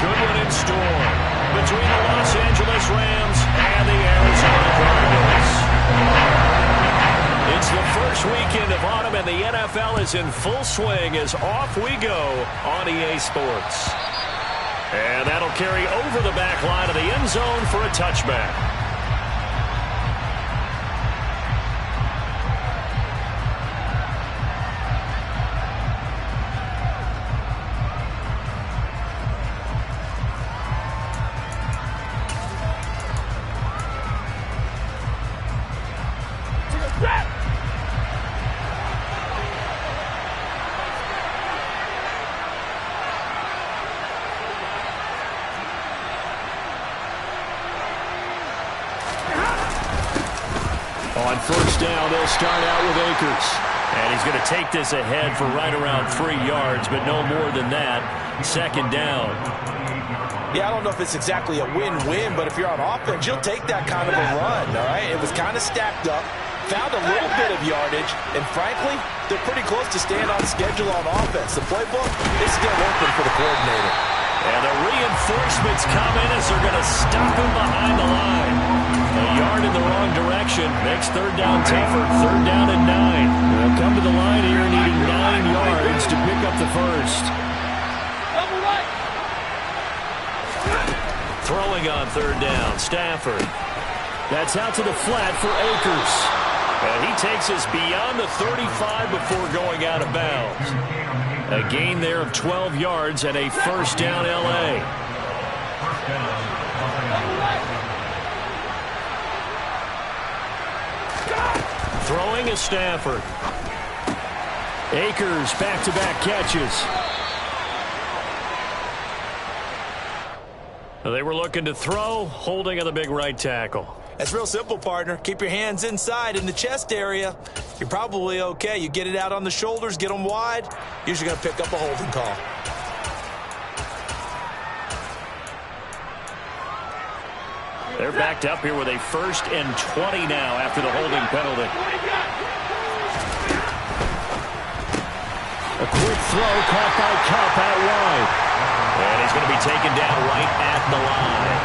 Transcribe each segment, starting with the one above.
good one in store between the Los Angeles Rams and the Arizona Cardinals. It's the first weekend of autumn, and the NFL is in full swing as off we go on EA Sports. And that'll carry over the back line of the end zone for a touchback. On first down, they'll start out with Akers. And he's going to take this ahead for right around 3 yards, but no more than that. Second down. Yeah, I don't know if it's exactly a win-win, but if you're on offense, you'll take that kind of a run, all right? It was kind of stacked up, found a little bit of yardage, and frankly, they're pretty close to staying on schedule on offense. The playbook is still open for the coordinator. And the reinforcements come in as they're going to stop him behind the line. A yard in the wrong direction makes third down tougher. Third down and 9. They'll come to the line here needing 9 yards to pick up the first. Throwing on third down, Stafford. That's out to the flat for Akers. And he takes us beyond the 35 before going out of bounds. A gain there of 12 yards and a first down L.A. Throwing is Stafford. Akers back-to-back catches. They were looking to throw, holding on the big right tackle. That's real simple, partner. Keep your hands inside in the chest area. You're probably okay. You get it out on the shoulders, get them wide. Usually going to pick up a holding call. They're backed up here with a 1st and 20 now after the holding penalty. A quick throw caught by Kupp out wide. And he's going to be taken down right at the line.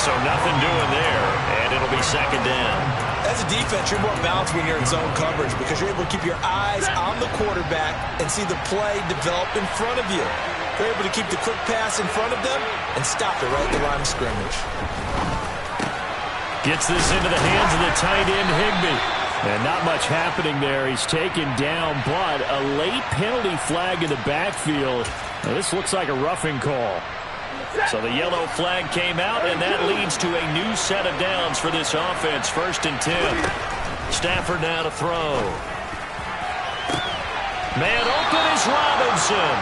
So nothing doing there, and it'll be second down. As a defense, you're more balanced when you're in zone coverage because you're able to keep your eyes on the quarterback and see the play develop in front of you. You're able to keep the quick pass in front of them and stop it right at the line of scrimmage. Gets this into the hands of the tight end, Higbee. And not much happening there. He's taken down, but a late penalty flag in the backfield. Now, this looks like a roughing call. So the yellow flag came out, and that leads to a new set of downs for this offense. 1st and 10. Stafford now to throw. Man open is Robinson.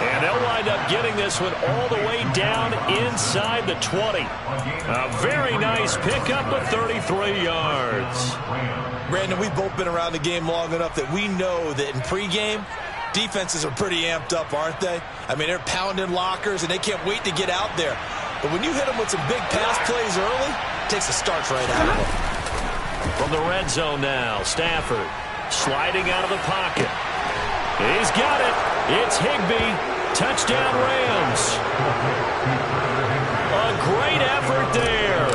And they'll wind up getting this one all the way down inside the 20. A very nice pickup of 33 yards. Brandon, we've both been around the game long enough that we know that in pregame, defenses are pretty amped up, aren't they? I mean, they're pounding lockers, and they can't wait to get out there. But when you hit them with some big pass plays early, it takes the starch right out of them. From the red zone now, Stafford sliding out of the pocket. He's got it. It's Higbee. Touchdown, Rams. A great effort there.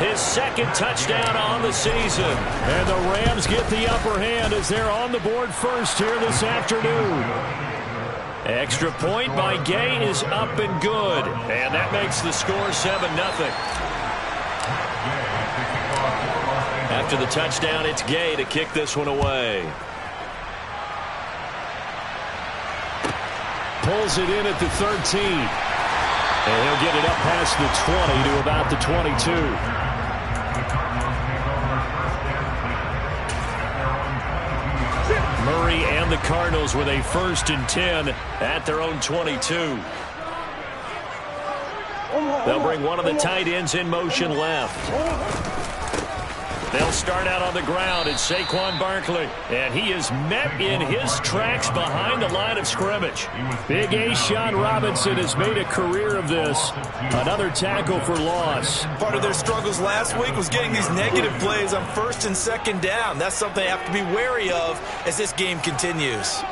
His 2nd touchdown on the season. And the Rams get the upper hand as they're on the board first here this afternoon. Extra point by Gay is up and good. And that makes the score 7-0. After the touchdown, it's Gay to kick this one away. Pulls it in at the 13. And he'll get it up past the 20 to about the 22. Murray and the Cardinals with a 1st and 10 at their own 22. They'll bring one of the tight ends in motion left. They'll start out on the ground. It's Saquon Barkley. And he is met in his tracks behind the line of scrimmage. Big A-Sean Robinson has made a career of this. Another tackle for loss. Part of their struggles last week was getting these negative plays on 1st and 2nd down. That's something they have to be wary of as this game continues.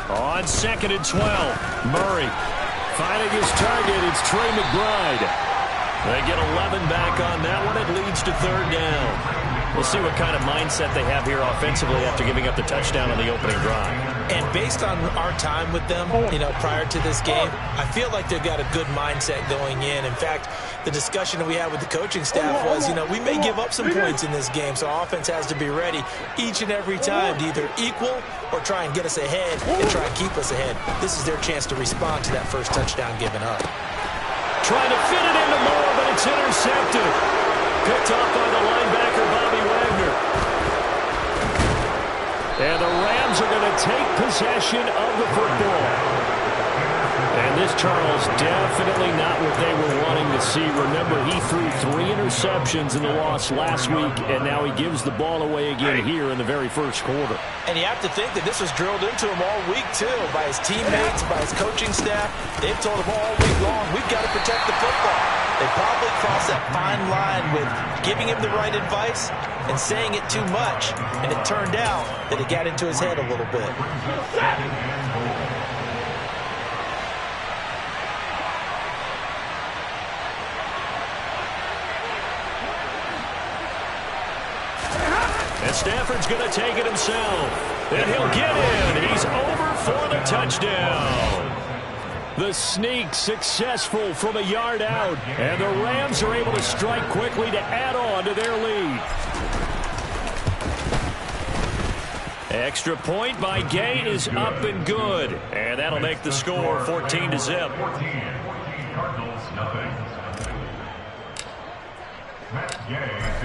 On 2nd and 12, Murray Finding his target, it's Trey McBride. They get 11 back on that one. It leads to third down. We'll see what kind of mindset they have here offensively after giving up the touchdown on the opening drive. And based on our time with them, prior to this game, I feel like they've got a good mindset going in. In fact, the discussion that we had with the coaching staff was, we may give up some points in this game, so our offense has to be ready each and every time to either equal or try and get us ahead and try and keep us ahead. This is their chance to respond to that first touchdown given up. Trying to fit it into Moore, but it's intercepted. Picked off by the linebacker, Bobby Wagner. And the Rams are going to take possession of the football. And this, Charles, definitely not what they were wanting to see. Remember, he threw 3 interceptions in the loss last week, and now he gives the ball away again here in the very first quarter. And you have to think that this was drilled into him all week, too, by his teammates, by his coaching staff. They've told him all week long, we've got to protect the football. They probably crossed that fine line with giving him the right advice and saying it too much, and it turned out that it got into his head a little bit. And Stafford's going to take it himself. And he'll get in. He's over for the touchdown. The sneak successful from a yard out. And the Rams are able to strike quickly to add on to their lead. Extra point by Gay is up and good. And that'll make the score 14-0.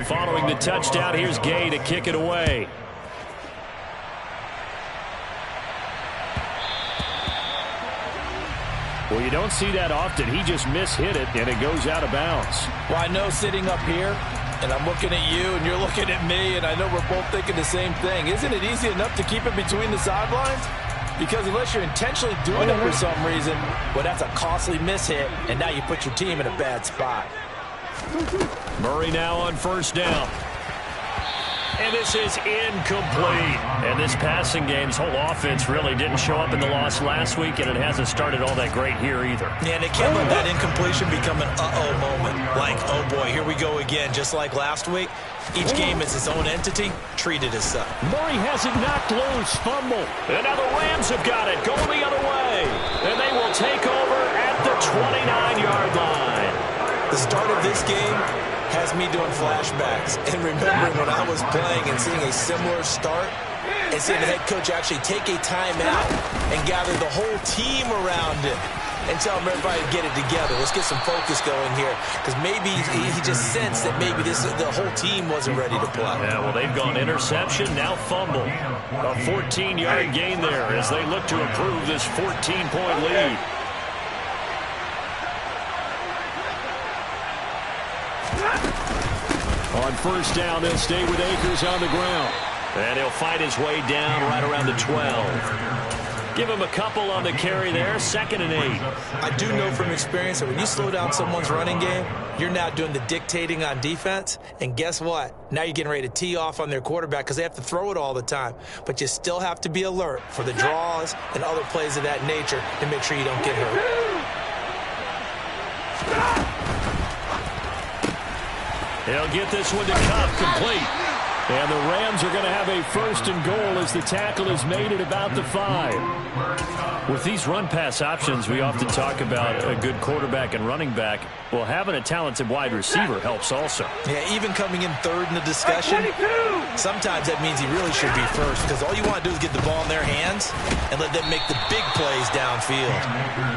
Following the touchdown, here's Gay to kick it away. Well, you don't see that often. He just mishit it, and it goes out of bounds. Well, I know sitting up here, and I'm looking at you, and you're looking at me, and I know we're both thinking the same thing. Isn't it easy enough to keep it between the sidelines? Because unless you're intentionally doing it for some reason, well, that's a costly mishit, and now you put your team in a bad spot. Murray now on first down. And this is incomplete. And this passing game's whole offense really didn't show up in the loss last week, and it hasn't started all that great here either. Yeah, and it can't let that incompletion become an uh-oh moment. Like, oh boy, here we go again, just like last week. Each game is its own entity, treated as such. Murray has it knocked loose, fumble. And now the Rams have got it, going the other way. And they will take over at the 29-yard line. The start of this game has me doing flashbacks and remembering when I was playing and seeing a similar start and seeing the head coach actually take a timeout and gather the whole team around him and tell everybody to get it together. Let's get some focus going here, because maybe he just sensed that maybe the whole team wasn't ready to play. Yeah, well, they've gone interception, now fumble. A 14-yard gain there as they look to improve this 14-point lead. On first down, they'll stay with Akers on the ground. And he'll fight his way down right around the 12. Give him a couple on the carry there, 2nd and 8. I do know from experience that when you slow down someone's running game, you're now doing the dictating on defense. And guess what? Now you're getting ready to tee off on their quarterback because they have to throw it all the time. But you still have to be alert for the draws and other plays of that nature to make sure you don't get hurt. He'll get this one to Cup, complete. And the Rams are going to have a 1st and goal as the tackle is made at about the 5. With these run-pass options, we often talk about a good quarterback and running back. Well, having a talented wide receiver helps also. Yeah, even coming in 3rd in the discussion, sometimes that means he really should be 1st, because all you want to do is get the ball in their hands and let them make the big plays downfield.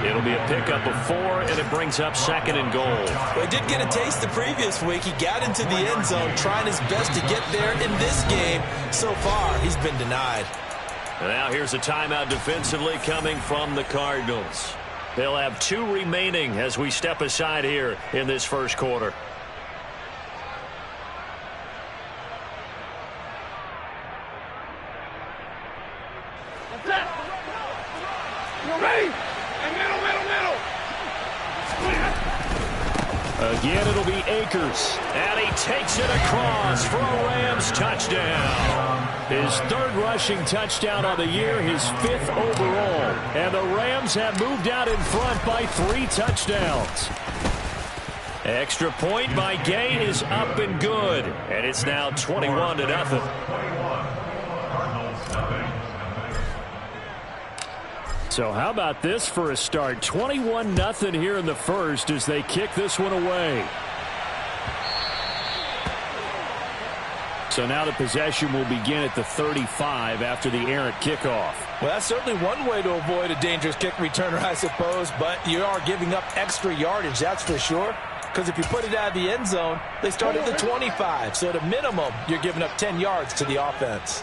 It'll be a pickup of 4, and it brings up 2nd and goal. Well, he did get a taste the previous week. He got into the end zone trying his best to get there. In this game, so far, he's been denied. And now here's a timeout defensively coming from the Cardinals. They'll have 2 remaining as we step aside here in this first quarter. A Again, it'll be Akers. And he takes it across for a Rams touchdown. His third rushing touchdown on the year, his 5th overall. And the Rams have moved out in front by 3 touchdowns. Extra point by Gay is up and good. And it's now 21-0. So how about this for a start? 21-0 here in the first as they kick this one away. So now the possession will begin at the 35 after the errant kickoff. Well, that's certainly one way to avoid a dangerous kick returner, I suppose, but you are giving up extra yardage, that's for sure. Because if you put it out of the end zone, they start at the 25. So at a minimum, you're giving up 10 yards to the offense.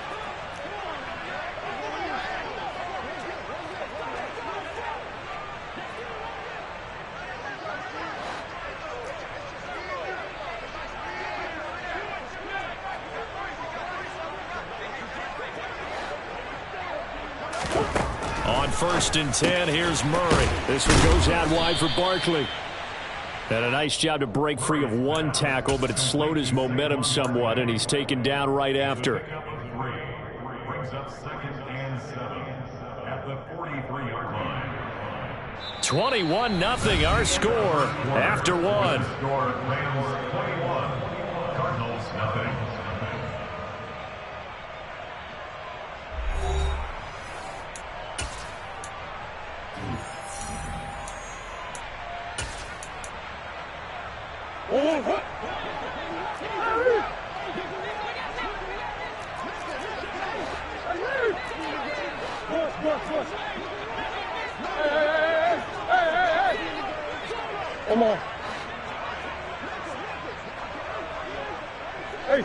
On 1st and 10, here's Murray. This one goes out wide for Barkley. And a nice job to break free of one tackle, but it slowed his momentum somewhat, and he's taken down right after. 21-0 our score after one. Cardinals nothing. Come on. Hey.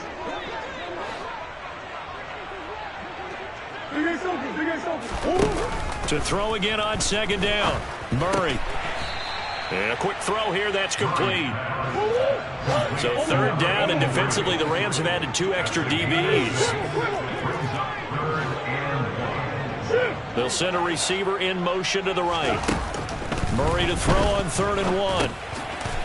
To throw again on 2nd down. Murray. And a quick throw here, that's complete. So 3rd down, and defensively the Rams have added 2 extra DBs. They'll send a receiver in motion to the right. Murray to throw on 3rd and 1.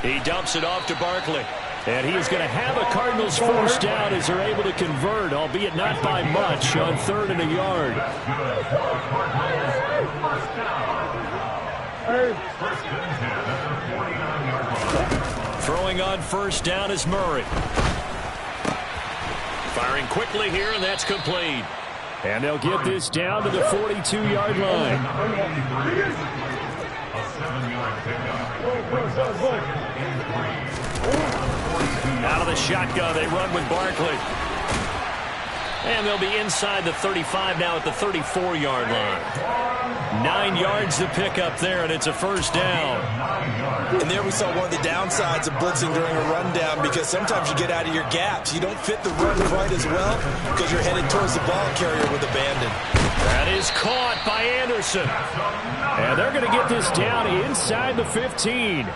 He dumps it off to Barkley. And he is going to have a Cardinals first down as they're able to convert, albeit not by much, on 3rd and a yard. Throwing on 1st down is Murray. Firing quickly here, and that's complete. And they'll get this down to the 42-yard line. Out of the shotgun, they run with Barkley. And they'll be inside the 35 now at the 34-yard line. 9 yards to pick up there, and it's a first down. And there we saw one of the downsides of blitzing during a rundown, because sometimes you get out of your gaps. You don't fit the run quite as well because you're headed towards the ball carrier with abandon. That is caught by Anderson. And they're going to get this down inside the 15.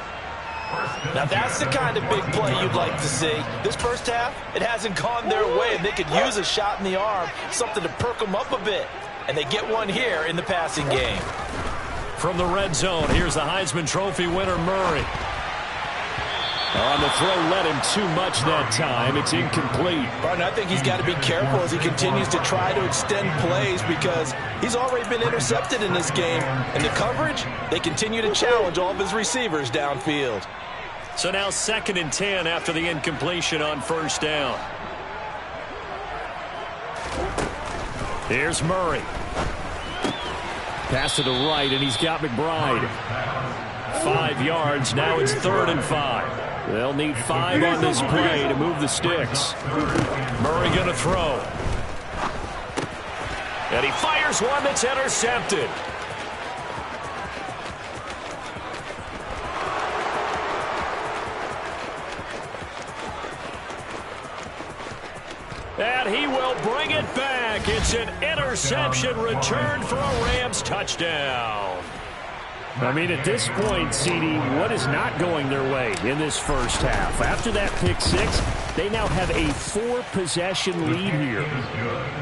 Now that's the kind of big play you'd like to see. This first half, it hasn't gone their way, and they could use a shot in the arm, something to perk them up a bit. And they get one here in the passing game. From the red zone, here's the Heisman Trophy winner, Murray. On the throw, led him too much that time. It's incomplete. Barton, I think he's got to be careful as he continues to try to extend plays, because he's already been intercepted in this game. And the coverage, they continue to challenge all of his receivers downfield. So now 2nd and 10 after the incompletion on 1st down. Here's Murray. Pass to the right, and he's got McBride. 5 yards. Now it's 3rd and 5. They'll need 5 on this play to move the sticks. Murray going to throw. And he fires one that's intercepted. And he will bring it back. It's an interception return for a Rams touchdown. I mean, at this point, CD, what is not going their way in this first half? After that pick 6, they now have a 4-possession lead here.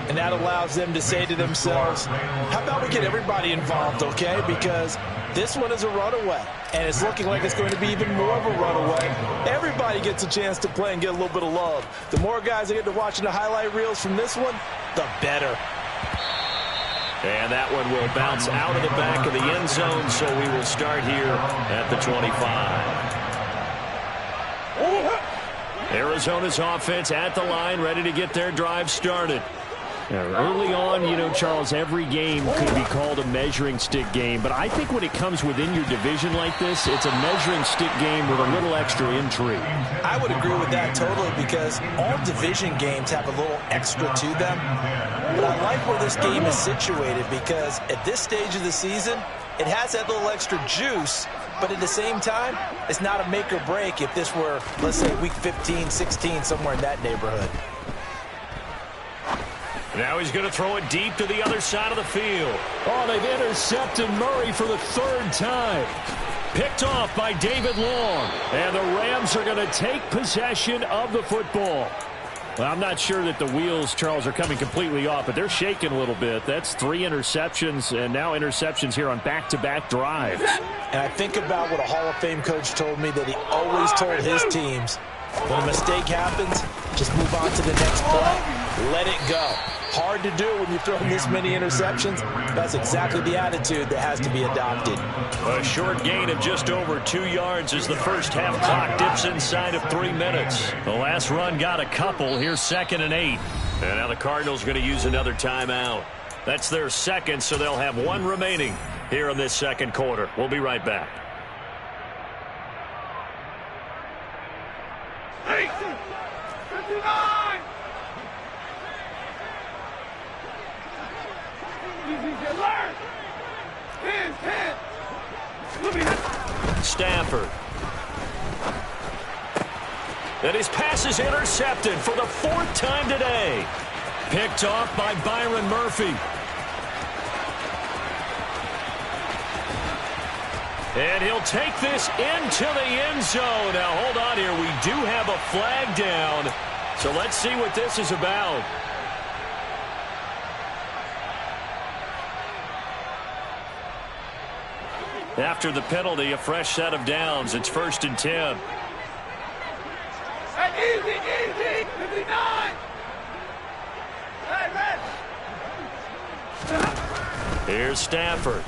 And that allows them to say to themselves, how about we get everybody involved, okay? Because This one is a runaway, and it's looking like it's going to be even more of a runaway. Everybody gets a chance to play and get a little bit of love. The more guys that get to watching the highlight reels from this one, the better. And that one will bounce out of the back of the end zone, so we will start here at the 25. Arizona's offense at the line, ready to get their drive started. Now, early on, you know, Charles, every game could be called a measuring stick game, but I think when it comes within your division like this, it's a measuring stick game with a little extra intrigue. I would agree with that totally, because all division games have a little extra to them. But I like where this game is situated, because at this stage of the season, it has that little extra juice, but at the same time, it's not a make or break if this were, let's say, week 15, 16, somewhere in that neighborhood. Now he's going to throw it deep to the other side of the field. Oh, they've intercepted Murray for the third time. Picked off by David Long. And the Rams are going to take possession of the football. Well, I'm not sure that the wheels, Charles, are coming completely off, but they're shaking a little bit. That's 3 interceptions, and now interceptions here on back-to-back drives. And I think about what a Hall of Fame coach told me, that he always told his teams, when a mistake happens, just move on to the next play. Let it go. Hard to do when you're throwing this many interceptions. That's exactly the attitude that has to be adopted. A short gain of just over 2 yards as the first half clock dips inside of 3 minutes. The last run got a couple. Here's 2nd and 8. And now the Cardinals going to use another timeout. That's their second, so they'll have 1 remaining here in this second quarter. We'll be right back. 59! Stafford. And his pass is intercepted for the 4th time today. Picked off by Byron Murphy. And he'll take this into the end zone. Now, hold on here. We do have a flag down. So let's see what this is about. After the penalty, a fresh set of downs. It's 1st and 10. Hey, easy, 59! Hey, Here's Stafford.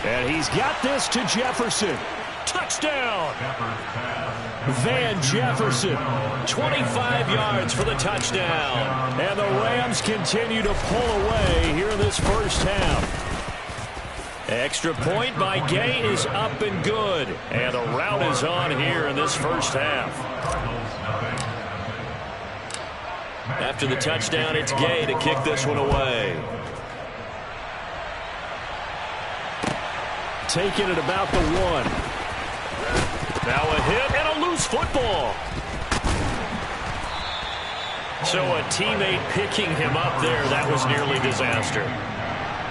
And he's got this to Jefferson. Touchdown! Van Jefferson, 25 yards for the touchdown. And the Rams continue to pull away here in this first half. Extra point by Gay is up and good. And the route is on here in this first half. After the touchdown, it's Gay to kick this one away. Taking it about the 1. Now a hit and a loose football. So a teammate picking him up there, that was nearly disaster.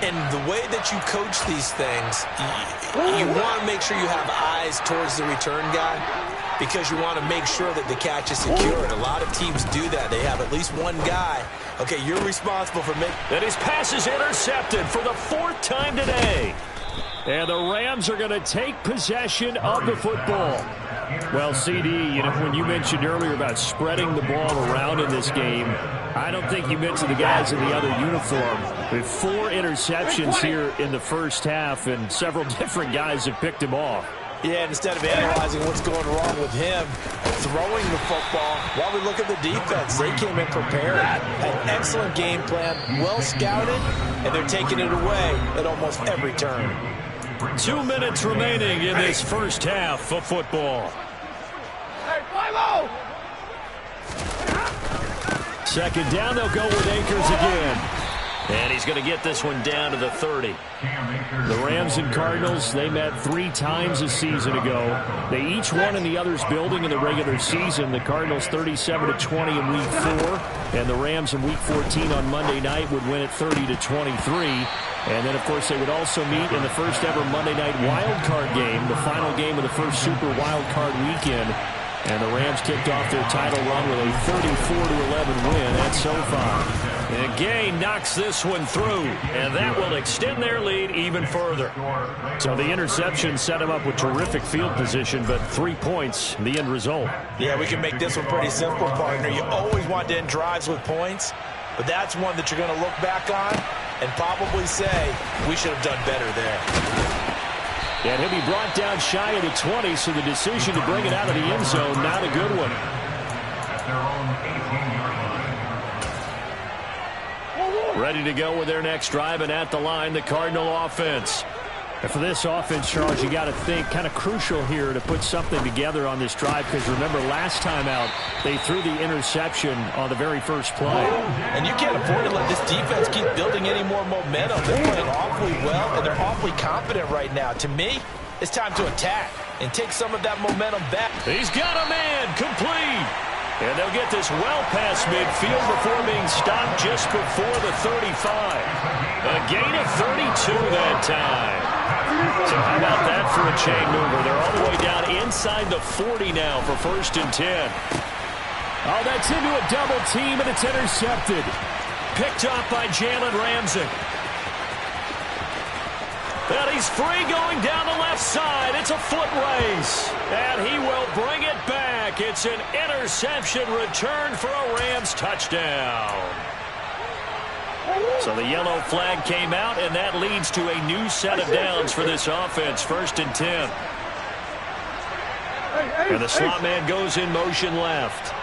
And the way that you coach these things, you want to make sure you have eyes towards the return guy, because you want to make sure that the catch is secure. And a lot of teams do that. They have at least one guy. Okay, you're responsible for making. And his pass is intercepted for the 4th time today. And the Rams are going to take possession of the football. Well, CD, you know, when you mentioned earlier about spreading the ball around in this game, I don't think you mentioned the guys in the other uniform. With 4 interceptions here in the first half, and several different guys have picked him off. Yeah, and instead of analyzing what's going wrong with him throwing the football, while we look at the defense, they came in prepared. Had an excellent game plan, well scouted, and they're taking it away at almost every turn. 2 minutes remaining in this first half of football. Hey, fly low! 2nd down, they'll go with Akers again. And he's going to get this one down to the 30. The Rams and Cardinals, they met 3 times a season ago. They each won in the other's building in the regular season. The Cardinals 37-20 in Week 4. And the Rams in Week 14 on Monday night would win it 30-23. And then, of course, they would also meet in the first ever Monday night wild card game, the final game of the first Super Wild Card weekend. And the Rams kicked off their title run with a 34-11 win at SoFi. And Gay knocks this one through, and that will extend their lead even further. So the interception set him up with terrific field position, but 3 points, the end result. Yeah, we can make this one pretty simple, partner. You always want to end drives with points, but that's one that you're going to look back on and probably say, we should have done better there. And he'll be brought down shy of the 20, so the decision to bring it out of the end zone, not a good one. Ready to go with their next drive, and at the line, the Cardinal offense. And for this offense, Charles, you got to think kind of crucial here to put something together on this drive, because remember, last time out, they threw the interception on the very first play. And you can't afford to let this defense keep building any more momentum. They're playing awfully well, and they're awfully confident right now. To me, it's time to attack and take some of that momentum back. He's got a man, complete. And they'll get this well past midfield before being stopped just before the 35. A gain of 32 that time. So how about that for a chain mover? They're all the way down inside the 40 now for 1st and 10. Oh, that's into a double team, and it's intercepted. Picked up by Jalen Ramsey. And he's free going down the left side. It's a foot race. And he will bring it back. It's an interception return for a Rams touchdown. So the yellow flag came out, and that leads to a new set of downs for this offense. 1st and 10. And the slot man goes in motion left.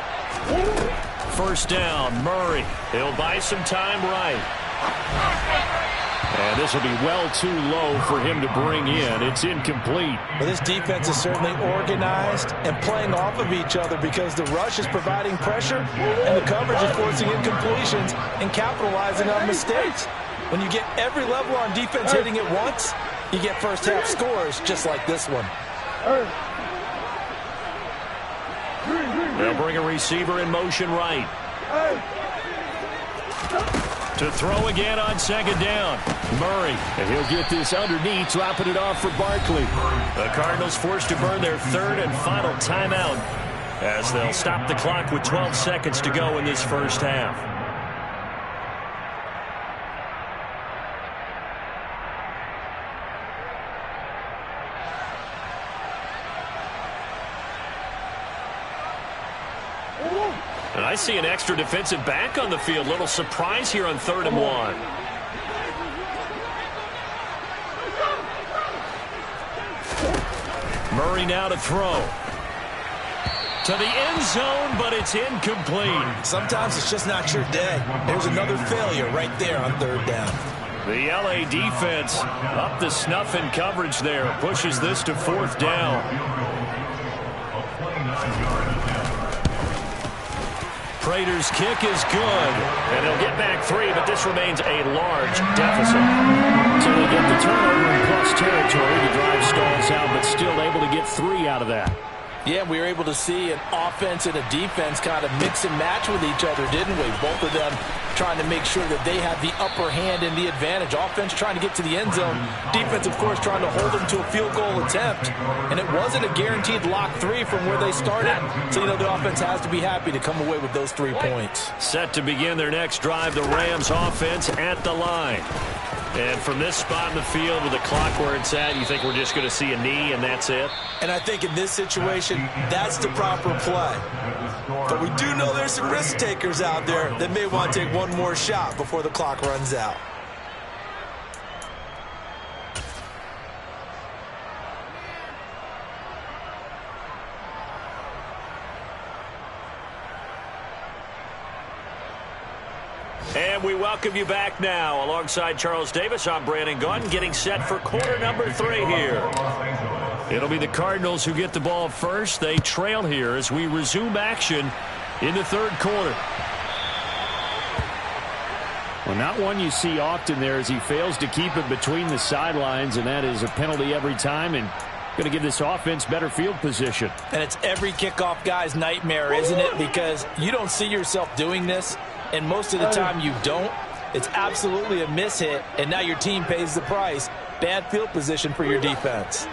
1st down, Murray. He'll buy some time right. And this will be well too low for him to bring in. It's incomplete. Well, this defense is certainly organized and playing off of each other because the rush is providing pressure and the coverage is forcing incompletions and capitalizing on mistakes. When you get every level on defense hitting it once, you get first half scores just like this one. They'll bring a receiver in motion right. To throw again on 2nd down. Murray, and he'll get this underneath, dropping it off for Barkley. The Cardinals forced to burn their 3rd and final timeout as they'll stop the clock with 12 seconds to go in this first half. And I see an extra defensive back on the field. Little surprise here on 3rd and 1. Murray now to throw. To the end zone, but it's incomplete. Sometimes it's just not your day. There's another failure right there on 3rd down. The LA defense up to snuff in coverage there. Pushes this to 4th down. Prater's kick is good, and they'll get back 3, but this remains a large deficit. So they get the turnover in plus territory. The drive stalls out, but still able to get 3 out of that. Yeah, we were able to see an offense and a defense kind of mix and match with each other, didn't we? Both of them trying to make sure that they have the upper hand and the advantage. Offense trying to get to the end zone. Defense, of course, trying to hold them to a field goal attempt. And it wasn't a guaranteed lock 3 from where they started. So, you know, the offense has to be happy to come away with those 3 points. Set to begin their next drive, the Rams offense at the line. And from this spot in the field with the clock where it's at, you think we're just going to see a knee and that's it? And I think in this situation, that's the proper play. But we do know there's some risk takers out there that may want to take one more shot before the clock runs out. And we welcome you back now. Alongside Charles Davis, I'm Brandon Gunn, getting set for quarter number 3 here. It'll be the Cardinals who get the ball first. They trail here as we resume action in the 3rd quarter. Well, not one you see often there as he fails to keep it between the sidelines, and that is a penalty every time and going to give this offense better field position. And it's every kickoff guy's nightmare, isn't it? Because you don't see yourself doing this. And most of the time you don't. It's absolutely a mishit, and now your team pays the price. Bad field position for your defense.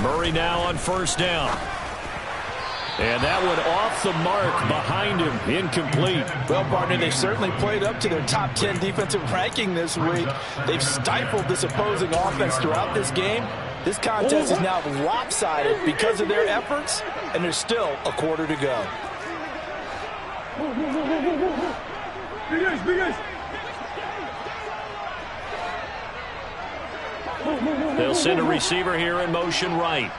Murray now on first down. And that one off the mark behind him. Incomplete. Well, partner, they certainly played up to their top 10 defensive ranking this week. They've stifled this opposing offense throughout this game. This contest is now lopsided because of their efforts, and there's still a quarter to go. They'll send a receiver here in motion right.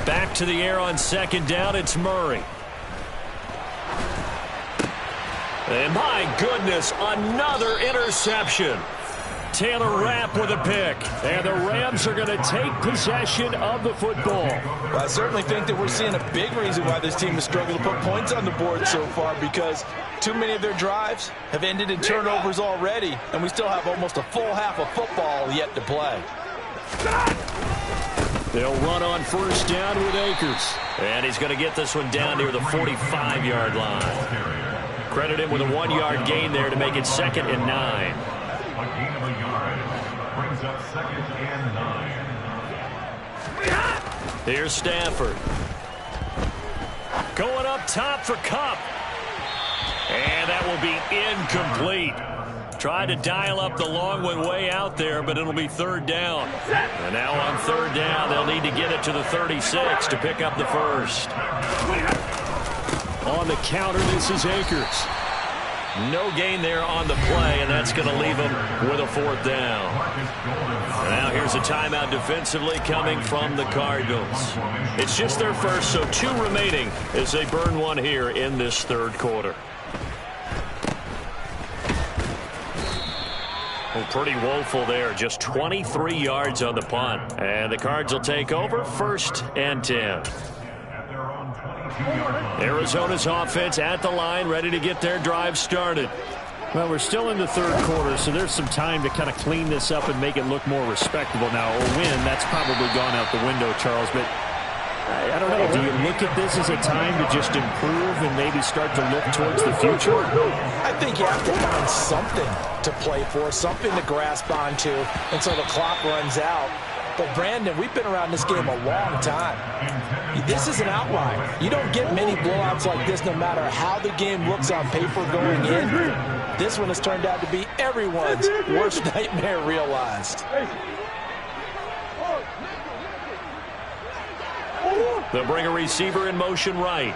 Back to the air on second down, it's Murray. And my goodness, another interception. Taylor Rapp with a pick. And the Rams are going to take possession of the football. Well, I certainly think that we're seeing a big reason why this team has struggled to put points on the board so far, because too many of their drives have ended in turnovers already, and we still have almost a full half of football yet to play. They'll run on first down with Akers. And he's going to get this one down near the 45-yard line. Credit him with a 1-yard gain there to make it 2nd and 9. A gain of a yard brings up 2nd and 9. Here's Stafford. Going up top for Kupp. And that will be incomplete. Tried to dial up the long one way out there, but it'll be 3rd down. And now on 3rd down, they'll need to get it to the 36 to pick up the first. On the counter, this is Akers. No gain there on the play, and that's going to leave him with a 4th down. And now here's a timeout defensively coming from the Cardinals. It's just their first, so 2 remaining as they burn one here in this 3rd quarter. Well, pretty woeful there. Just 23 yards on the punt. And the Cards will take over 1st and 10. Arizona's offense at the line, ready to get their drive started. Well, we're still in the 3rd quarter, so there's some time to kind of clean this up and make it look more respectable. Now, a win, that's probably gone out the window, Charles, but I don't know. Do you look at this as a time to just improve and maybe start to look towards the future? I think you have to find something to play for, something to grasp onto until the clock runs out. But, Brandon, we've been around this game a long time. This is an outlier. You don't get many blowouts like this no matter how the game looks on paper going in. This one has turned out to be everyone's worst nightmare realized. They'll bring a receiver in motion right.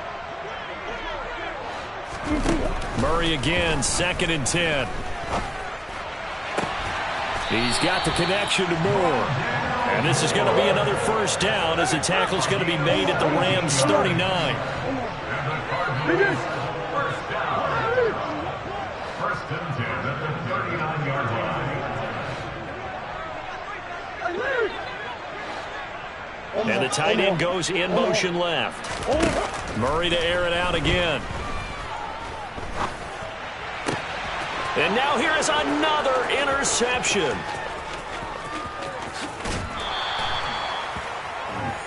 Murray again, 2nd and 10. He's got the connection to Moore. And this is going to be another 1st down as the tackle's going to be made at the Rams' 39. First down. 1st and 10 at the 39-yard line. And the tight end goes in motion left. Murray to air it out again. And now here is another interception.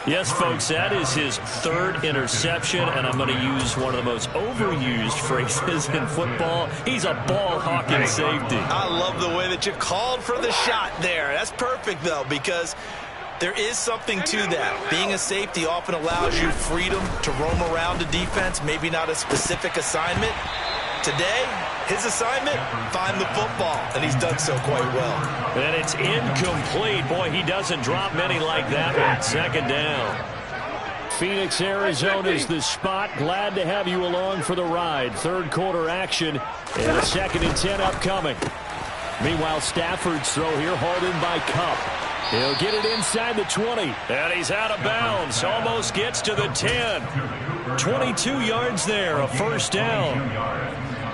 Yes, folks, that is his 3rd interception, and I'm going to use one of the most overused phrases in football. He's a ball-hawking safety. I love the way that you called for the shot there. That's perfect, though, because there is something to that. Being a safety often allows you freedom to roam around a defense, maybe not a specific assignment. Today, his assignment, find the football, and he's done so quite well. And it's incomplete. Boy, he doesn't drop many like that one. 2nd down. Phoenix, Arizona is the spot. Glad to have you along for the ride. 3rd quarter action, and a 2nd and 10 upcoming. Meanwhile, Stafford's throw here hauled in by Kupp. He'll get it inside the 20. And he's out of bounds. Almost gets to the 10. 22 yards there, a 1st down.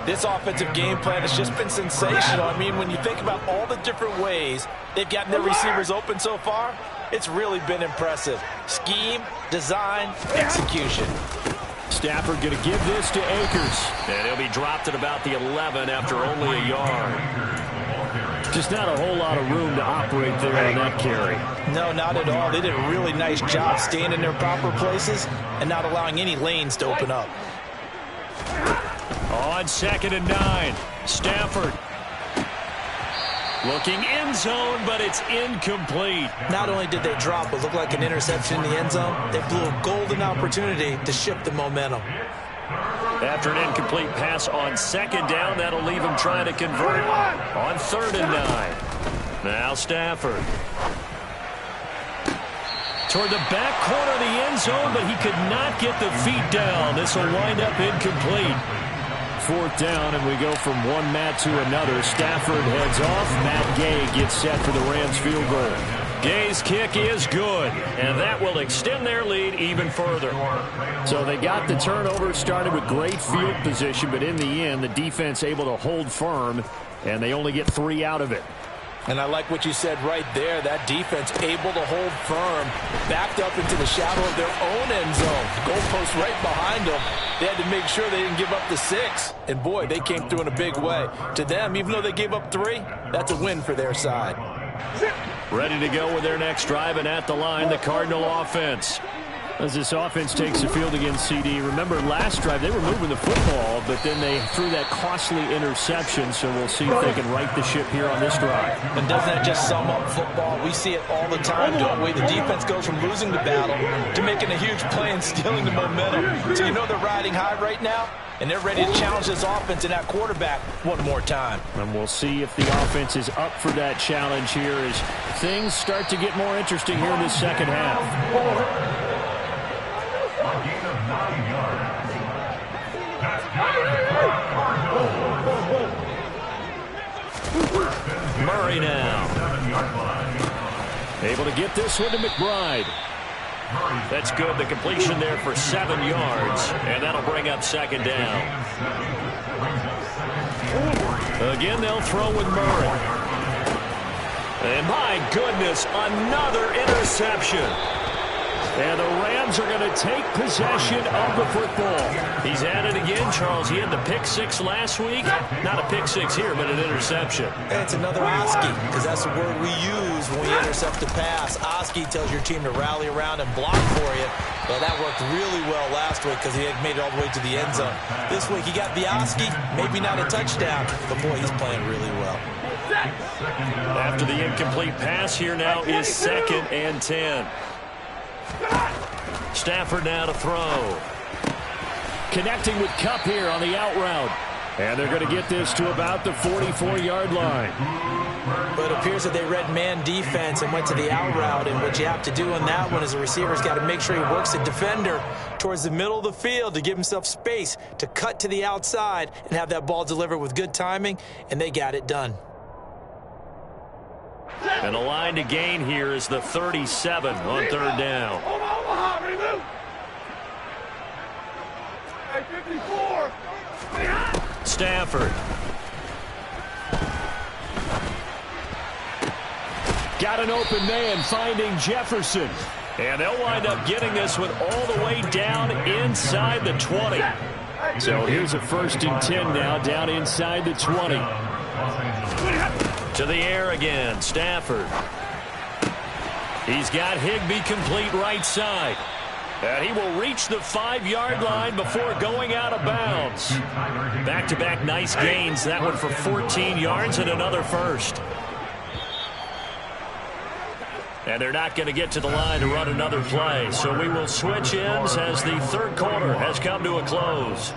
This offensive game plan has just been sensational. I mean, when you think about all the different ways they've gotten their receivers open so far, it's really been impressive. Scheme, design, execution. Stafford going to give this to Akers. And he'll be dropped at about the 11 after only a yard. Just not a whole lot of room to operate there on that carry. No, not at all. They did a really nice job staying in their proper places and not allowing any lanes to open up. On 2nd and 9, Stafford. Looking end zone, but it's incomplete. Not only did they drop what looked like an interception in the end zone, they blew a golden opportunity to shift the momentum. After an incomplete pass on second down, that'll leave him trying to convert on 3rd and 9. Now Stafford. Toward the back corner of the end zone, but he could not get the feet down. This will wind up incomplete. 4th down, and we go from one Matt to another. Stafford heads off. Matt Gay gets set for the Rams field goal. Gay's kick is good, and that will extend their lead even further. So they got the turnover, started with great field position, but in the end, the defense able to hold firm, and they only get 3 out of it. And I like what you said right there. That defense able to hold firm, backed up into the shadow of their own end zone. The goalpost right behind them. They had to make sure they didn't give up the 6. And, boy, they came through in a big way. To them, even though they gave up 3, that's a win for their side. Ready to go with their next drive, and at the line, the Cardinal offense. As this offense takes the field against CD. Remember, last drive, they were moving the football, but then they threw that costly interception, so we'll see if they can right the ship here on this drive. And doesn't that just sum up football? We see it all the time, don't we? The defense goes from losing the battle to making a huge play and stealing the momentum. So you know they're riding high right now, and they're ready to challenge this offense and that quarterback one more time. And we'll see if the offense is up for that challenge here as things start to get more interesting here in the second half. A gain of 9 yards. Murray now. 7-yard line. Able to get this one to McBride. That's good. The completion there for 7 yards, and that'll bring up 2nd down. Again, they'll throw with Murray. And my goodness, another interception. And the Rams are going to take possession of the football. He's at it again, Charles. He had the pick 6 last week. Not a pick 6 here, but an interception. It's another Oski, because that's the word we use when we intercept a pass. Oski tells your team to rally around and block for you. Well, that worked really well last week because he had made it all the way to the end zone. This week he got the Oski, maybe not a touchdown, but boy, he's playing really well. After the incomplete pass, here now is 2nd and 10. Stafford now to throw. Connecting with Kupp here on the out route. And they're going to get this to about the 44-yard line. But it appears that they read man defense and went to the out route. And what you have to do on that one is the receiver's got to make sure he works the defender towards the middle of the field to give himself space to cut to the outside and have that ball delivered with good timing. And they got it done. And the line to gain here is the 37 on 3rd down. Stafford. Got an open man finding Jefferson. And they'll wind up getting this one all the way down inside the 20. So here's a 1st and 10 now down inside the 20. To the air again, Stafford. He's got Higbee complete right side. And he will reach the 5-yard line before going out of bounds. Back-to-back nice gains. That one for 14 yards and another 1st. And they're not going to get to the line to run another play. So we will switch ends as the 3rd quarter has come to a close.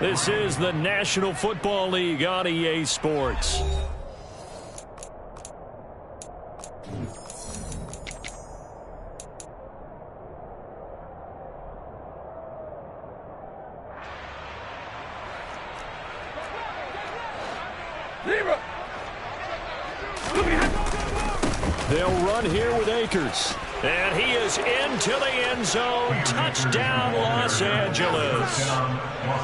This is the National Football League on EA Sports. They'll run here with Akers. And he is into the end zone. Touchdown, Los Angeles.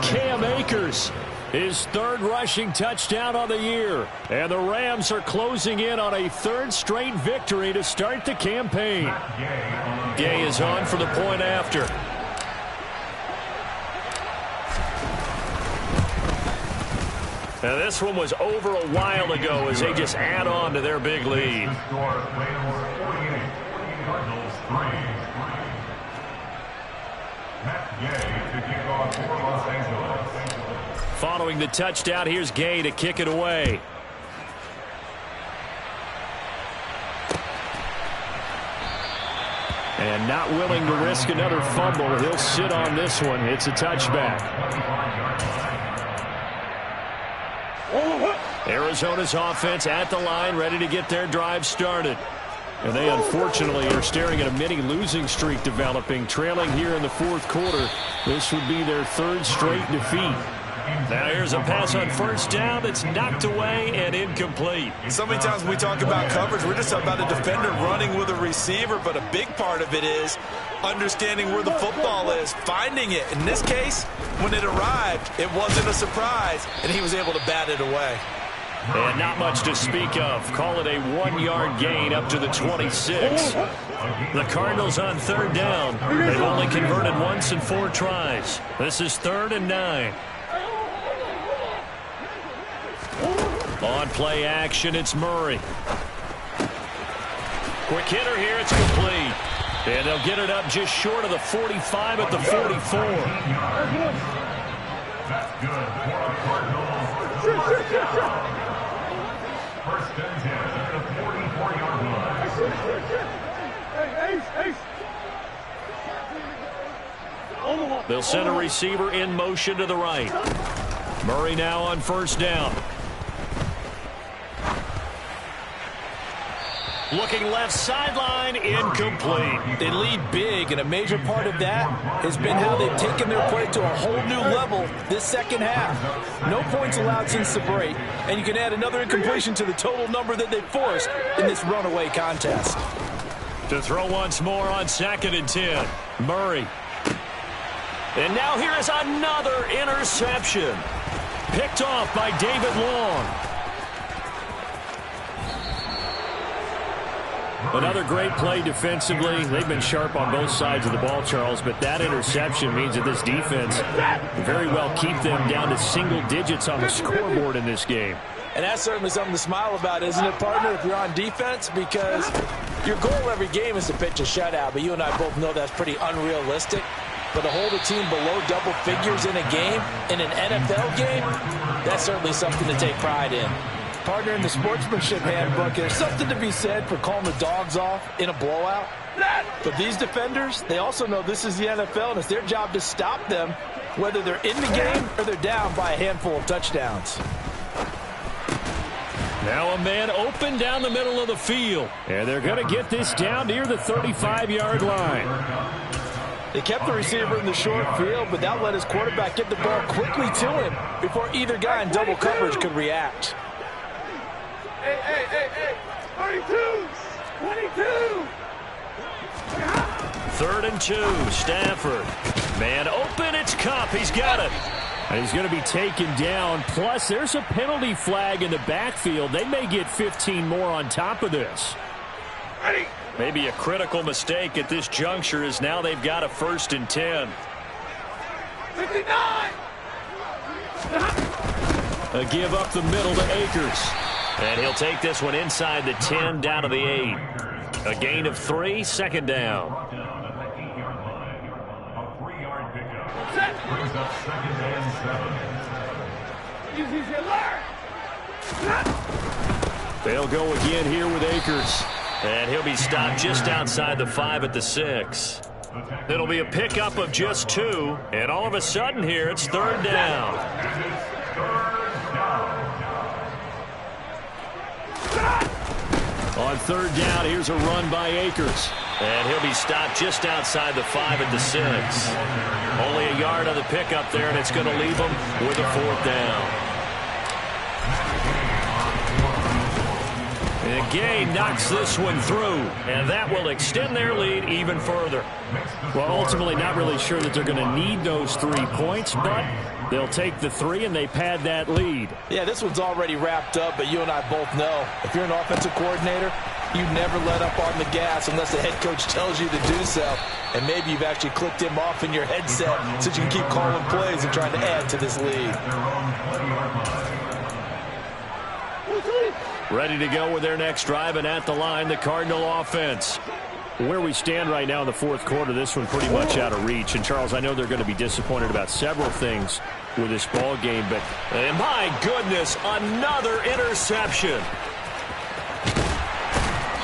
Cam Akers, his 3rd rushing touchdown on the year. And the Rams are closing in on a 3rd straight victory to start the campaign. Gay is on for the point after. Now this one was over a while ago as they just add on to their big lead. Following the touchdown, here's Gay to kick it away. And not willing to risk another fumble. He'll sit on this one. It's a touchback. Arizona's offense at the line, ready to get their drive started. And they unfortunately are staring at a mini losing streak developing, trailing here in the fourth quarter. This would be their third straight defeat. Now here's a pass on first down that's knocked away and incomplete. So many times when we talk about coverage, we're just about a defender running with a receiver, but a big part of it is understanding where the football is, finding it. In this case, when it arrived, it wasn't a surprise, and he was able to bat it away. And not much to speak of. Call it a 1-yard gain up to the 26. The Cardinals on third down. They've only converted once in 4 tries. This is 3rd and 9. On play action, it's Murray. Quick hitter here, it's complete. And they'll get it up just short of the 45 at the 44. That's good for a Cardinals. First down. First and 10 at the 44-yard line. They'll send a receiver in motion to the right. Murray now on first down. Looking left sideline, incomplete. They lead big, and a major part of that has been how they've taken their play to a whole new level this second half. No points allowed since the break, and you can add another incompletion to the total number that they forced in this runaway contest. To throw once more on 2nd and 10. Murray. And now here is another interception. Picked off by David Long. Another great play defensively. They've been sharp on both sides of the ball, Charles, but that interception means that this defense very well keep them down to single digits on the scoreboard in this game. And that's certainly something to smile about, isn't it, partner, if you're on defense? Because your goal every game is to pitch a shutout, but you and I both know that's pretty unrealistic. But to hold a team below double figures in a game, in an NFL game, that's certainly something to take pride in. Partner, in the sportsmanship handbook, there's something to be said for calling the dogs off in a blowout. But these defenders, they also know this is the NFL, and it's their job to stop them, whether they're in the game or they're down by a handful of touchdowns. Now a man open down the middle of the field. And they're going to get this down near the 35-yard line. They kept the receiver in the short field, but that let his quarterback get the ball quickly to him before either guy in double coverage could react. Hey, 22! 22! 3rd and 2, Stafford. Man open, it's Kupp. He's got it. And he's going to be taken down. Plus, there's a penalty flag in the backfield. They may get 15 more on top of this. Ready? Maybe a critical mistake at this juncture is now they've got a 1st and 10. 59! A give up the middle to Akers. And he'll take this one inside the 10 down to the 8. A gain of 3, 2nd down. A 3-yard pickup. Set! Brings up 2nd and 7. Easy, alert! They'll go again here with Akers. And he'll be stopped just outside the 5 at the 6. It'll be a pickup of just 2. And all of a sudden here, it's 3rd down. On 3rd down, here's a run by Akers. And he'll be stopped just outside the 5 at the 6. Only a yard on the pickup there, and it's going to leave him with a 4th down. And Gay knocks this one through, and that will extend their lead even further. Well, ultimately not really sure that they're going to need those 3 points, but they'll take the 3 and they pad that lead. Yeah, this one's already wrapped up, but you and I both know if you're an offensive coordinator, you never let up on the gas unless the head coach tells you to do so. And maybe you've actually clicked him off in your headset so you can keep calling plays and trying to add to this lead. Ready to go with their next drive, and at the line, the Cardinal offense. Where we stand right now in the 4th quarter, this one pretty much out of reach. And, Charles, I know they're going to be disappointed about several things with this ball game, but my goodness, another interception.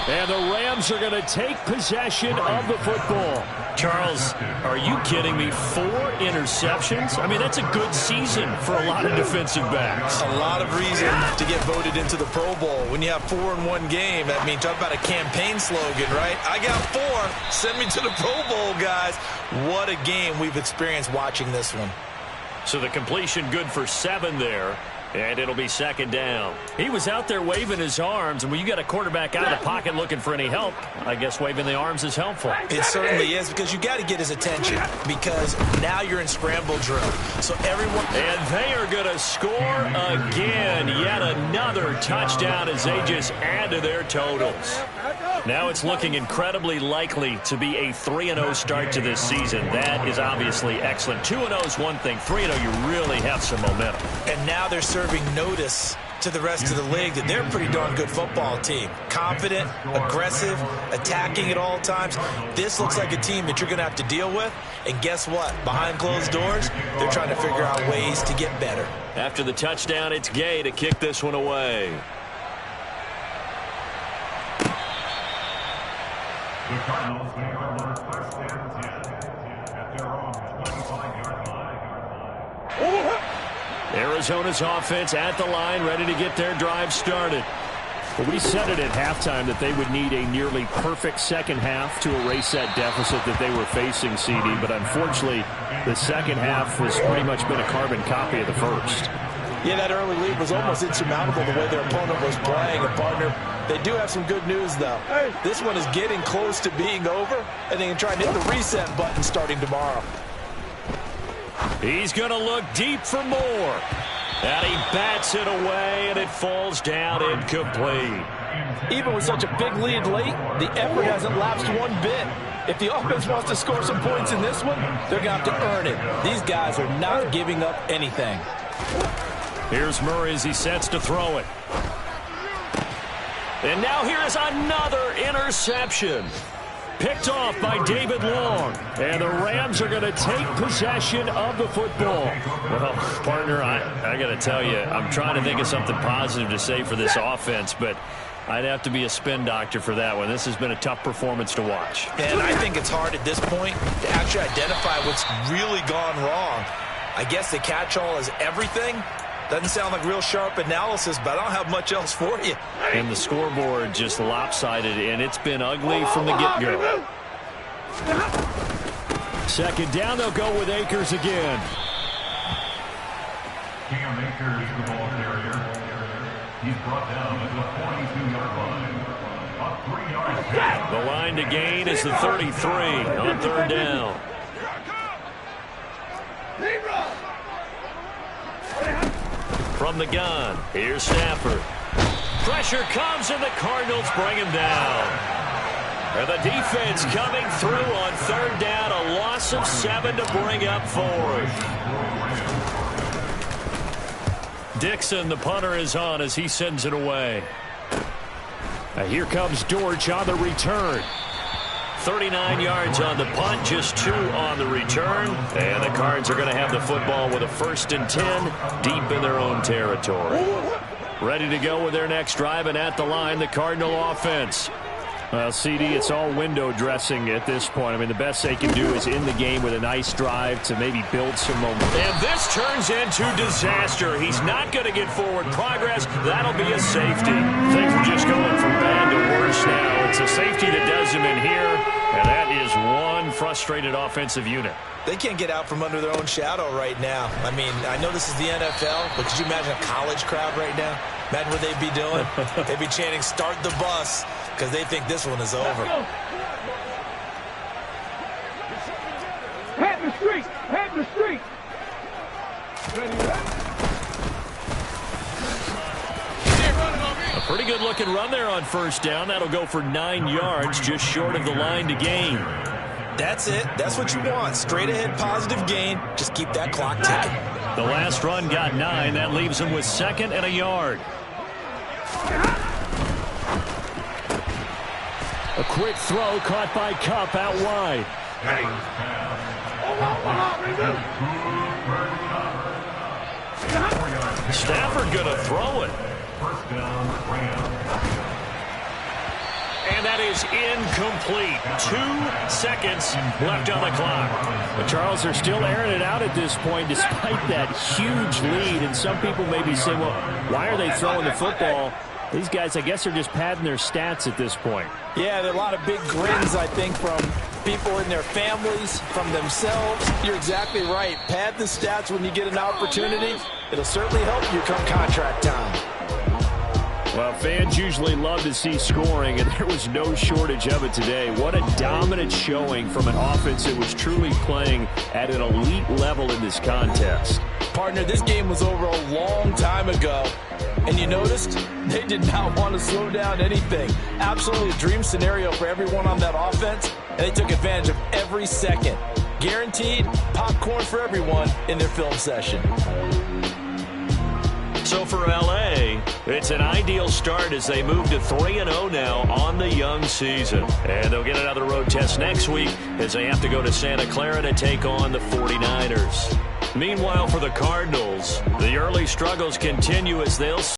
And the Rams are going to take possession of the football. Charles, are you kidding me? 4 interceptions? I mean, that's a good season for a lot of defensive backs. A lot of reason to get voted into the Pro Bowl. When you have 4 in one game, that means talk about a campaign slogan, right? I got 4. Send me to the Pro Bowl, guys. What a game we've experienced watching this one. So the completion good for 7 there. And it'll be second down. He was out there waving his arms, and when you got a quarterback out of the pocket looking for any help, I guess waving the arms is helpful. It certainly is, because you got to get his attention, because now you're in scramble drill. So everyone... And they are going to score again. Yet another touchdown as they just add to their totals. Now it's looking incredibly likely to be a 3-0 start to this season. That is obviously excellent. 2-0 is one thing. 3-0, you really have some momentum. And now they're serving notice to the rest of the league that they're a pretty darn good football team. Confident, aggressive, attacking at all times. This looks like a team that you're going to have to deal with. And guess what? Behind closed doors, they're trying to figure out ways to get better. After the touchdown, it's Gay to kick this one away. The Cardinals may run first and 10 at their own 25-yard line. Arizona's offense at the line, ready to get their drive started. Well, we said it at halftime that they would need a nearly perfect second half to erase that deficit that they were facing, CD. But unfortunately, the second half has pretty much been a carbon copy of the first. Yeah, that early lead was almost insurmountable the way their opponent was playing. And, partner, they do have some good news, though. This one is getting close to being over, and they can try and hit the reset button starting tomorrow. He's going to look deep for more. And he bats it away, and it falls down incomplete. Even with such a big lead late, the effort hasn't lapsed one bit. If the offense wants to score some points in this one, they're going to have to earn it. These guys are not giving up anything. Here's Murray as he sets to throw it. And now here's another interception. Picked off by David Long. And the Rams are going to take possession of the football. Well, partner, I got to tell you, I'm trying to think of something positive to say for this offense, but I'd have to be a spin doctor for that one. This has been a tough performance to watch. And I think it's hard at this point to actually identify what's really gone wrong. I guess the catch-all is everything. Doesn't sound like real sharp analysis, but I don't have much else for you. And the scoreboard just lopsided, and it's been ugly from the get-go. Second down, they'll go with Akers again. Cam Akers, the ball carrier. He's brought down at the 42-yard line. A 3-yard gain. The line to gain is the 33 on third down. From the gun, here's Stafford. Pressure comes, and the Cardinals bring him down. And the defense coming through on third down, a loss of 7 to bring up fourth. Dixon, the punter, is on as he sends it away. Now here comes Dortch on the return. 39 yards on the punt, just 2 on the return. And the Cards are going to have the football with a 1st and 10 deep in their own territory. Ready to go with their next drive, and at the line, the Cardinal offense. Well, CD, it's all window dressing at this point. I mean, the best they can do is in the game with a nice drive to maybe build some momentum. And this turns into disaster. He's not going to get forward progress. That'll be a safety. Things are just going from bad to worse now. It's a safety that does him in here, and that is one frustrated offensive unit. They can't get out from under their own shadow right now. I mean, I know this is the NFL, but could you imagine a college crowd right now? Imagine what they'd be doing. They'd be chanting, "Start the bus," because they think this one is over. Head in the street! Head in the street! A pretty good-looking run there on first down. That'll go for 9 yards, just short of the line to gain. That's it. That's what you want. Straight ahead, positive gain. Just keep that clock ticking. The last run got 9. That leaves him with 2nd and a yard. A quick throw caught by Kupp out wide. Stafford going to throw it. First down, Rams. And that is incomplete. 2 seconds left on the clock. But Charles, they're still airing it out at this point despite that huge lead. And some people may be saying, well, why are they throwing the football? These guys, I guess, are just padding their stats at this point. Yeah, there are a lot of big grins, I think, from people in their families, from themselves. You're exactly right. Pad the stats when you get an opportunity. It'll certainly help you come contract time. Well, fans usually love to see scoring, and there was no shortage of it today. What a dominant showing from an offense that was truly playing at an elite level in this contest. Partner, this game was over a long time ago, and you noticed they did not want to slow down anything. Absolutely a dream scenario for everyone on that offense, and they took advantage of every second. Guaranteed popcorn for everyone in their film session. So for L.A., it's an ideal start as they move to 3-0 now on the young season. And they'll get another road test next week as they have to go to Santa Clara to take on the 49ers. Meanwhile, for the Cardinals, the early struggles continue as they'll